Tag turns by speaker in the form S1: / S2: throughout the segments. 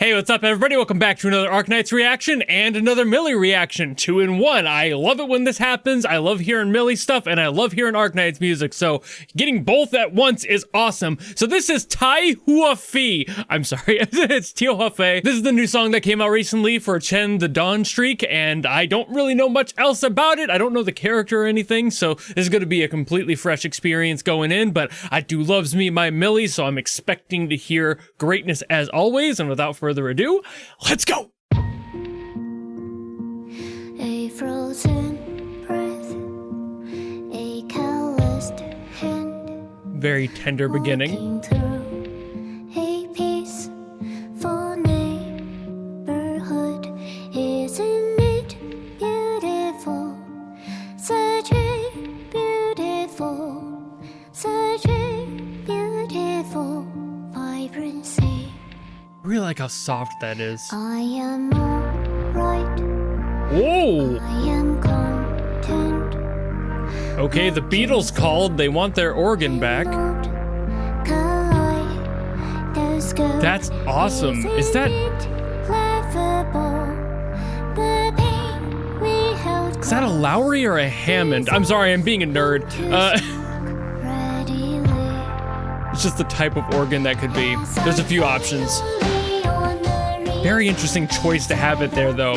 S1: Hey, what's up everybody? Welcome back to another Arknights reaction and another Mili reaction. 2 in 1. I love it when this happens. I love hearing Mili stuff and I love hearing Arknights music. So getting both at once is awesome. So this is HUA. I'm sorry, it's HUA. This is the new song that came out recently for Chen the Dawn Streak, and I don't really know much else about it. I don't know the character or anything, so this is going to be a completely fresh experience going in, but I do loves me my Mili, so I'm expecting to hear greatness as always, and without further ado, let's go!
S2: A frozen breath, a calloused hand,
S1: very tender beginning.
S2: Through a peaceful neighborhood. Isn't it beautiful? Such a beautiful vibrancy.
S1: I really like how soft that is.
S2: I am alright.
S1: Whoa!
S2: I am content.
S1: Okay, the Beatles called. They want their organ back. That's awesome. Is that a Lowry or a Hammond? I'm sorry, I'm being a nerd. It's just the type of organ that could be. There's a few options. Very interesting choice to have it there, though.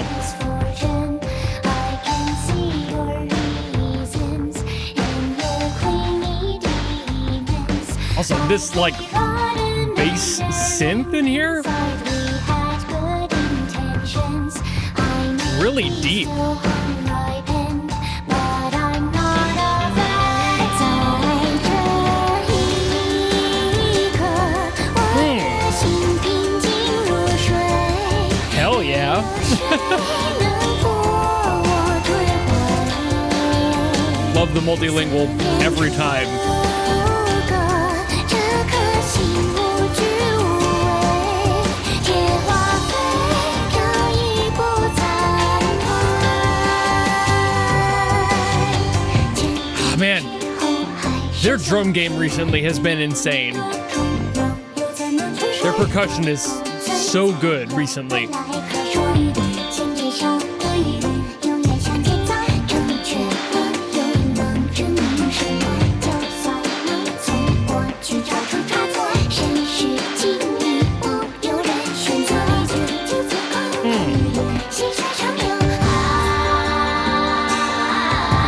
S1: Also, this, like, bass synth in here? Really deep. Hell yeah. Love the multilingual every time. Oh, man, their drum game recently has been insane. Their percussion is so good recently.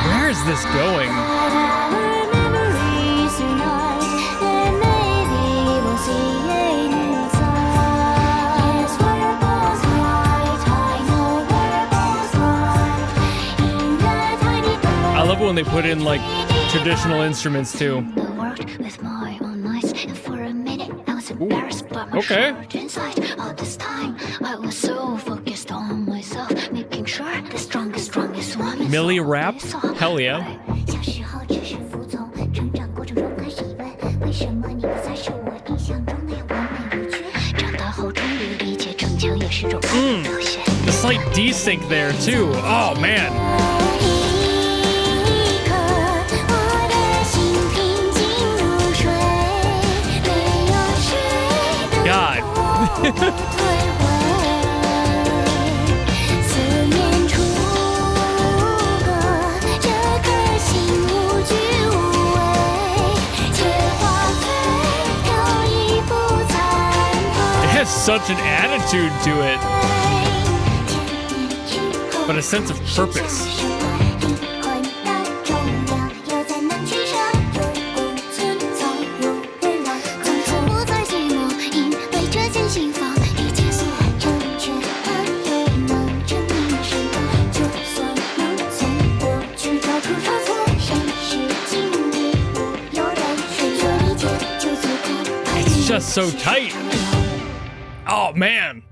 S1: Where is this going? I love it when they put in like traditional instruments too. Okay. Mili rap? Hell yeah. The slight desync there too. Oh man. God. It has such an attitude to it, but a sense of purpose. Just so tight. Oh man,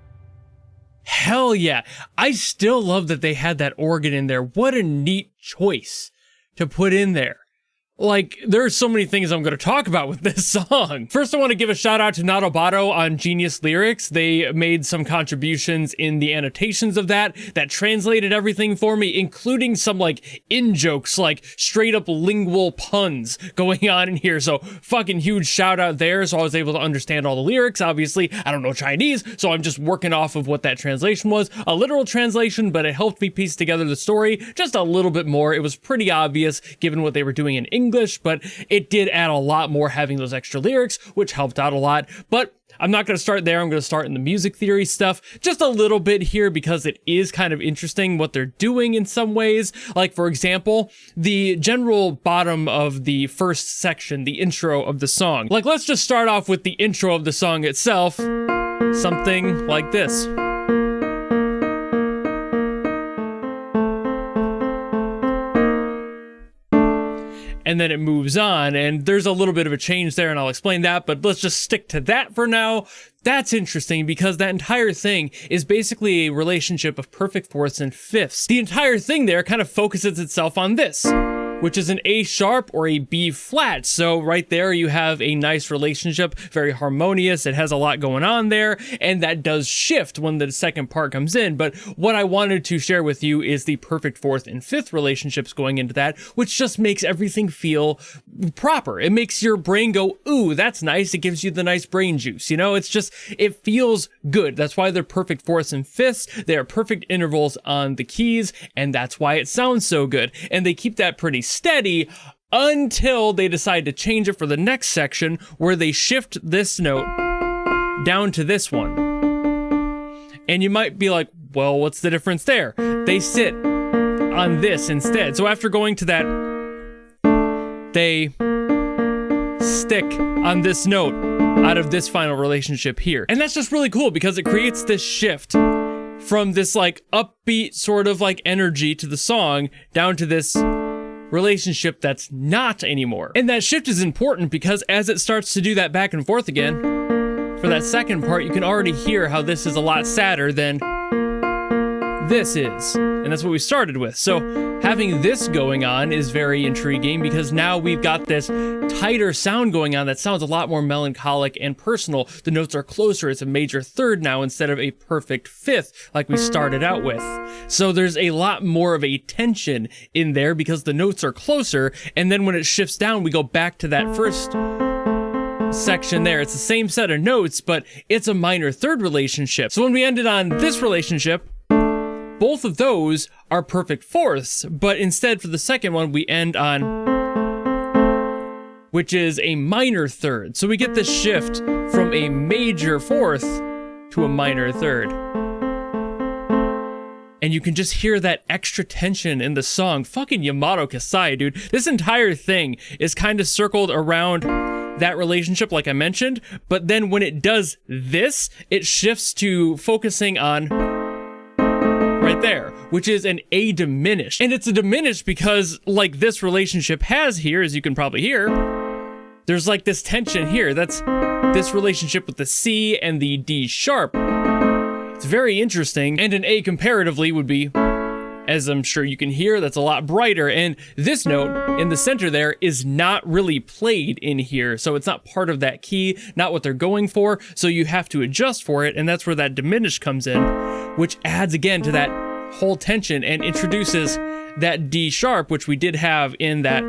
S1: hell yeah. I still love that they had that organ in there. What a neat choice to put in there. Like, there's so many things I'm going to talk about with this song. First, I want to give a shout out to Nadobato on Genius Lyrics. They made some contributions in the annotations of that translated everything for me, including some like in-jokes, like straight up lingual puns going on in here. So fucking huge shout out there. So I was able to understand all the lyrics. Obviously, I don't know Chinese, so I'm just working off of what that translation was. A literal translation, but it helped me piece together the story just a little bit more. It was pretty obvious given what they were doing in English, but it did add a lot more having those extra lyrics, which helped out a lot. But I'm not going to start there. I'm going to start in the music theory stuff just a little bit here because it is kind of interesting what they're doing in some ways. Like, for example, the general bottom of the first section, the intro of the song. Like, let's just start off with the intro of the song itself. Something like this. And then it moves on, and there's a little bit of a change there, and I'll explain that, but let's just stick to that for now. That's interesting because that entire thing is basically a relationship of perfect fourths and fifths. The entire thing there kind of focuses itself on this, which is an A sharp or a B flat. So right there you have a nice relationship, very harmonious. It has a lot going on there, and that does shift when the second part comes in. But what I wanted to share with you is the perfect fourth and fifth relationships going into that, which just makes everything feel proper. It makes your brain go, ooh, that's nice. It gives you the nice brain juice. You know, it's just, it feels good. That's why they're perfect fourths and fifths. They are perfect intervals on the keys, and that's why it sounds so good. And they keep that pretty steady until they decide to change it for the next section where they shift this note down to this one. And you might be like, well, what's the difference there? They sit on this instead. So after going to that, they stick on this note out of this final relationship here. And that's just really cool because it creates this shift from this like upbeat sort of like energy to the song down to this relationship that's not anymore. And that shift is important because as it starts to do that back and forth again, for that second part, you can already hear how this is a lot sadder than this is. And that's what we started with. So having this going on is very intriguing because now we've got this tighter sound going on that sounds a lot more melancholic and personal. The notes are closer. It's a major third now instead of a perfect fifth like we started out with. So there's a lot more of a tension in there because the notes are closer. And then when it shifts down, we go back to that first section there. It's the same set of notes, but it's a minor third relationship. So when we ended on this relationship, both of those are perfect fourths, but instead for the second one, we end on, which is a minor third. So we get this shift from a major fourth to a minor third. And you can just hear that extra tension in the song. Fucking Yamato Kasai, dude. This entire thing is kind of circled around that relationship like I mentioned, but then when it does this, it shifts to focusing on right there, which is an A diminished. And it's a diminished because like this relationship has here, as you can probably hear, there's like this tension here. That's this relationship with the C and the D sharp. It's very interesting. And an A comparatively would be, as I'm sure you can hear, that's a lot brighter. And this note in the center there is not really played in here. So it's not part of that key, not what they're going for. So you have to adjust for it. And that's where that diminished comes in, which adds again to that whole tension and introduces that D sharp, which we did have in that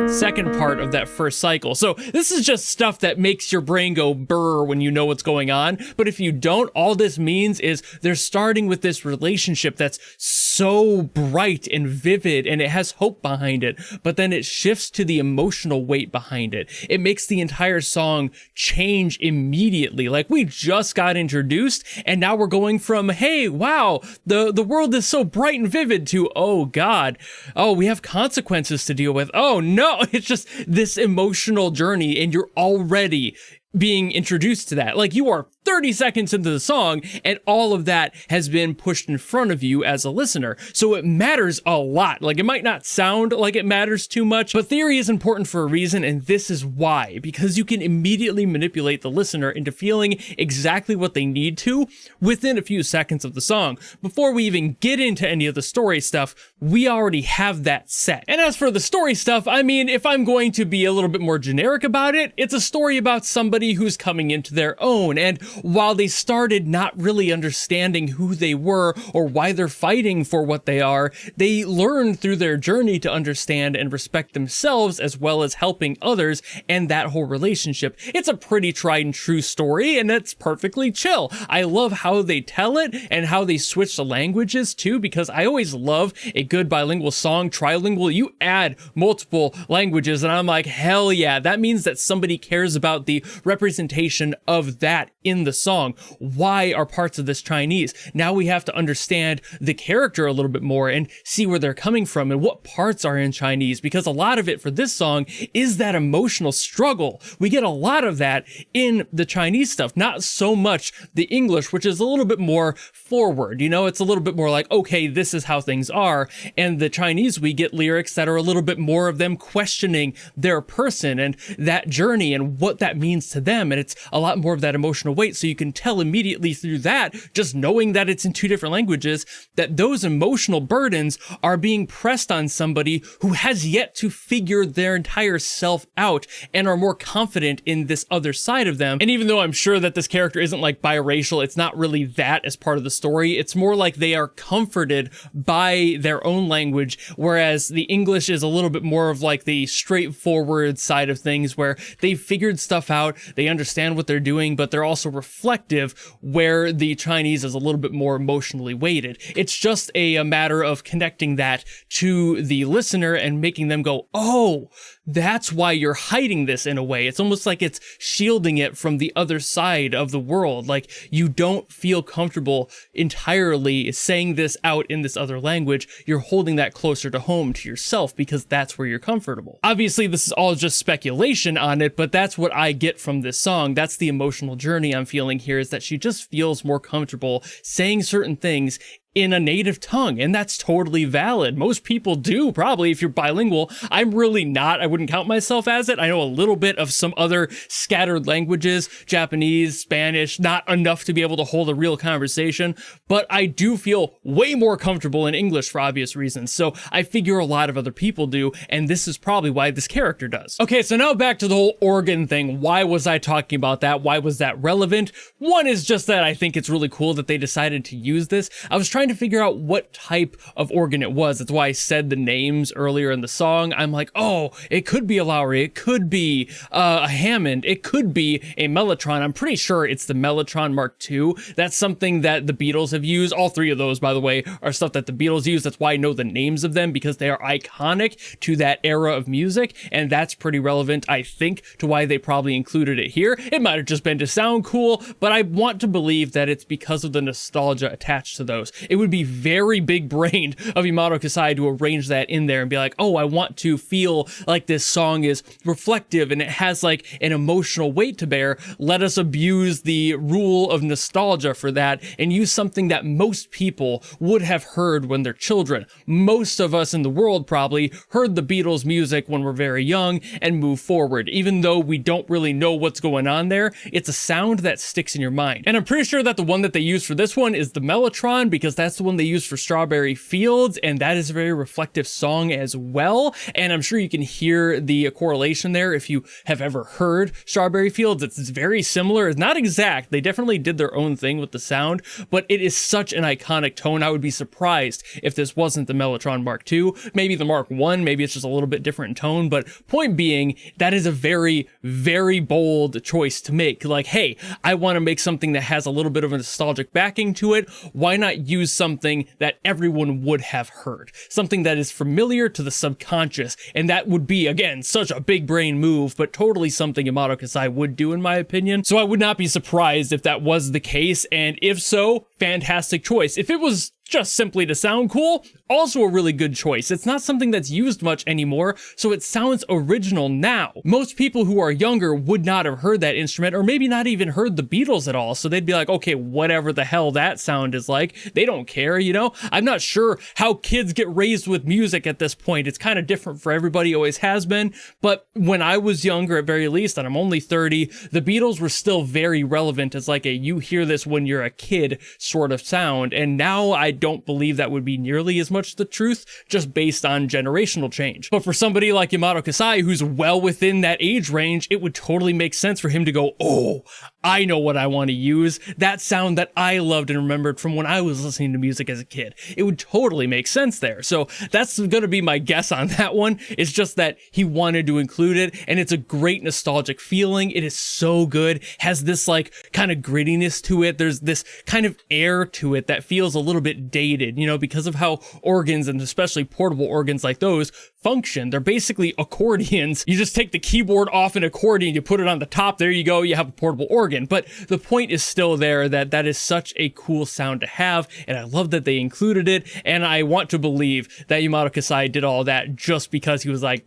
S1: second part of that first cycle. So this is just stuff that makes your brain go brr when you know what's going on. But if you don't, all this means is they're starting with this relationship that's so bright and vivid and it has hope behind it, but then it shifts to the emotional weight behind it. It makes the entire song change immediately. Like we just got introduced and now we're going from, hey, wow, the world is so bright and vivid to, oh God, oh, we have consequences to deal with. Oh no, it's just this emotional journey and you're already being introduced to that. Like you are 30 seconds into the song, and all of that has been pushed in front of you as a listener. So it matters a lot. Like, it might not sound like it matters too much, but theory is important for a reason, and this is why. Because you can immediately manipulate the listener into feeling exactly what they need to within a few seconds of the song. Before we even get into any of the story stuff, we already have that set. And as for the story stuff, I mean, if I'm going to be a little bit more generic about it, it's a story about somebody who's coming into their own, and while they started not really understanding who they were or why they're fighting for what they are, they learned through their journey to understand and respect themselves as well as helping others and that whole relationship. It's a pretty tried and true story, and it's perfectly chill. I love how they tell it and how they switch the languages too, because I always love a good bilingual song. Trilingual, you add multiple languages and I'm like, hell yeah, that means that somebody cares about the representation of that in the song. Why are parts of this Chinese? Now we have to understand the character a little bit more and see where they're coming from and what parts are in Chinese, because a lot of it for this song is that emotional struggle. We get a lot of that in the Chinese stuff, not so much the English, which is a little bit more forward. You know, it's a little bit more like, okay, this is how things are. And the Chinese, we get lyrics that are a little bit more of them questioning their person and that journey and what that means to them. And it's a lot more of that emotional weight. So you can tell immediately through that, just knowing that it's in two different languages, that those emotional burdens are being pressed on somebody who has yet to figure their entire self out and are more confident in this other side of them. And even though I'm sure that this character isn't like biracial, it's not really that as part of the story. It's more like they are comforted by their own language, whereas the English is a little bit more of like the straightforward side of things where they've figured stuff out, they understand what they're doing, but they're also reflective, where the Chinese is a little bit more emotionally weighted. It's just a matter of connecting that to the listener and making them go, oh, that's why you're hiding this in a way. It's almost like it's shielding it from the other side of the world. Like, you don't feel comfortable entirely saying this out in this other language. You're holding that closer to home to yourself because that's where you're comfortable. Obviously, this is all just speculation on it, but that's what I get from this song. That's the emotional journey I'm feeling here, is that she just feels more comfortable saying certain things in a native tongue, and that's totally valid. Most people do, probably, if you're bilingual. I'm really not. I wouldn't count myself as it. I know a little bit of some other scattered languages, Japanese, Spanish, not enough to be able to hold a real conversation, but I do feel way more comfortable in English for obvious reasons, so I figure a lot of other people do, and this is probably why this character does. Okay, so now back to the whole organ thing. Why was I talking about that? Why was that relevant? One is just that I think it's really cool that they decided to use this. I was trying to figure out what type of organ it was. That's why I said the names earlier in the song. I'm like, oh, it could be a Lowry, it could be a Hammond, it could be a Mellotron. I'm pretty sure it's the Mellotron Mark II. That's something that the Beatles have used. All three of those, by the way, are stuff that the Beatles use. That's why I know the names of them, because they are iconic to that era of music, and that's pretty relevant, I think, to why they probably included it here. It might have just been to sound cool, but I want to believe that it's because of the nostalgia attached to those. It would be very big-brained of Yamato Kasai to arrange that in there and be like, oh, I want to feel like this song is reflective and it has like an emotional weight to bear. Let us abuse the rule of nostalgia for that and use something that most people would have heard when they're children. Most of us in the world probably heard the Beatles music when we're very young and move forward. Even though we don't really know what's going on there, it's a sound that sticks in your mind. And I'm pretty sure that the one that they used for this one is the Mellotron, because that's the one they used for Strawberry Fields, and that is a very reflective song as well. And I'm sure you can hear the correlation there if you have ever heard Strawberry Fields. It's very similar. It's not exact. They definitely did their own thing with the sound, but it is such an iconic tone. I would be surprised if this wasn't the Mellotron Mark II. Maybe the Mark I, maybe it's just a little bit different in tone, but point being, that is a very, very bold choice to make. Like, hey, I want to make something that has a little bit of a nostalgic backing to it. Why not use something that everyone would have heard? Something that is familiar to the subconscious, and that would be, again, such a big brain move, but totally something Yamato Kasai would do, in my opinion. So I would not be surprised if that was the case, and if so, fantastic choice. If it was just simply to sound cool, also a really good choice. It's not something that's used much anymore, so it sounds original now. Most people who are younger would not have heard that instrument, or maybe not even heard the Beatles at all, so they'd be like, okay, whatever the hell that sound is like, they don't care, you know? I'm not sure how kids get raised with music at this point. It's kind of different for everybody, always has been, but when I was younger, at very least, and I'm only 30, the Beatles were still very relevant as like a you hear this when you're a kid sort of sound, and now I don't believe that would be nearly as much the truth, just based on generational change. But for somebody like Yamato Kasai, who's well within that age range, it would totally make sense for him to go, oh, I know what I want to use. That sound that I loved and remembered from when I was listening to music as a kid. It would totally make sense there. So that's going to be my guess on that one. It's just that he wanted to include it, and it's a great nostalgic feeling. It is so good. Has this like kind of grittiness to it. There's this kind of air to it that feels a little bit dated, you know, because of how organs, and especially portable organs like those, function. They're basically accordions. You just take the keyboard off an accordion, you put it on the top, there you go, you have a portable organ. But the point is still there that that is such a cool sound to have, and I love that they included it, and I want to believe that Yamato Kasai did all that just because he was like,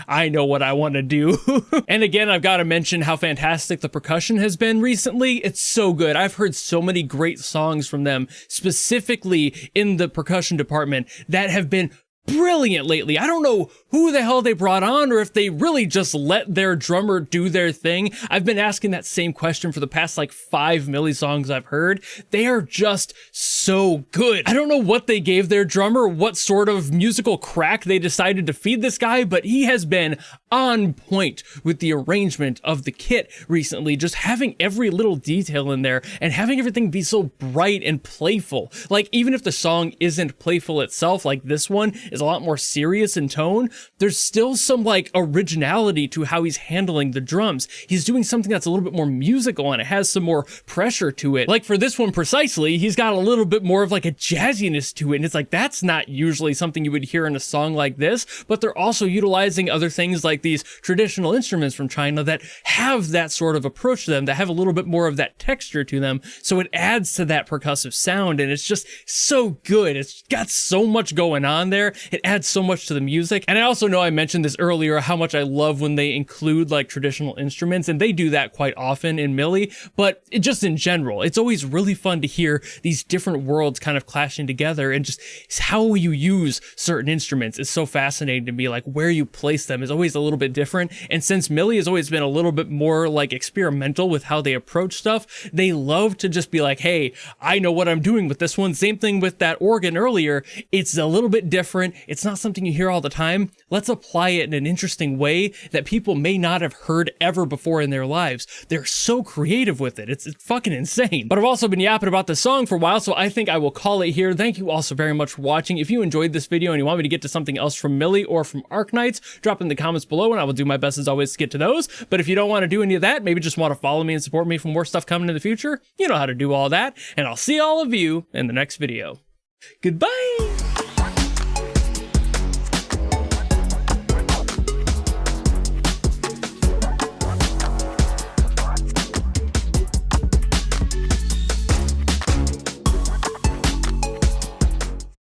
S1: I know what I want to do. And again, I've got to mention how fantastic the percussion has been recently. It's so good. I've heard so many great songs from them, specifically in the percussion department, that have been brilliant lately. I don't know who the hell they brought on, or if they really just let their drummer do their thing. I've been asking that same question for the past like 5 Mili songs I've heard. They are just so good. I don't know what they gave their drummer, what sort of musical crack they decided to feed this guy, but he has been on point with the arrangement of the kit recently, just having every little detail in there and having everything be so bright and playful. Like, even if the song isn't playful itself, like this one is a lot more serious in tone, there's still some like originality to how he's handling the drums. He's doing something that's a little bit more musical, and it has some more pressure to it. Like for this one precisely, he's got a little bit more of like a jazziness to it, and it's like, that's not usually something you would hear in a song like this, but they're also utilizing other things like these traditional instruments from China that have that sort of approach to them, that have a little bit more of that texture to them, so it adds to that percussive sound, and it's just so good. It's got so much going on there. It adds so much to the music. And I also know I mentioned this earlier, how much I love when they include like traditional instruments, and they do that quite often in Mili, but just in general, it's always really fun to hear these different worlds kind of clashing together, and just how you use certain instruments is so fascinating to me. Like where you place them is always a little bit different. And since Mili has always been a little bit more like experimental with how they approach stuff, they love to just be like, hey, I know what I'm doing with this one. Same thing with that organ earlier. It's a little bit different. It's not something you hear all the time. Let's apply it in an interesting way that people may not have heard ever before in their lives. They're so creative with it. It's fucking insane. But I've also been yapping about this song for a while, so I think I will call it here. Thank you all so very much for watching. If you enjoyed this video and you want me to get to something else from Mili or from Arknights, drop in the comments below and I will do my best as always to get to those. But if you don't want to do any of that, maybe just want to follow me and support me for more stuff coming in the future, you know how to do all that. And I'll see all of you in the next video. Goodbye!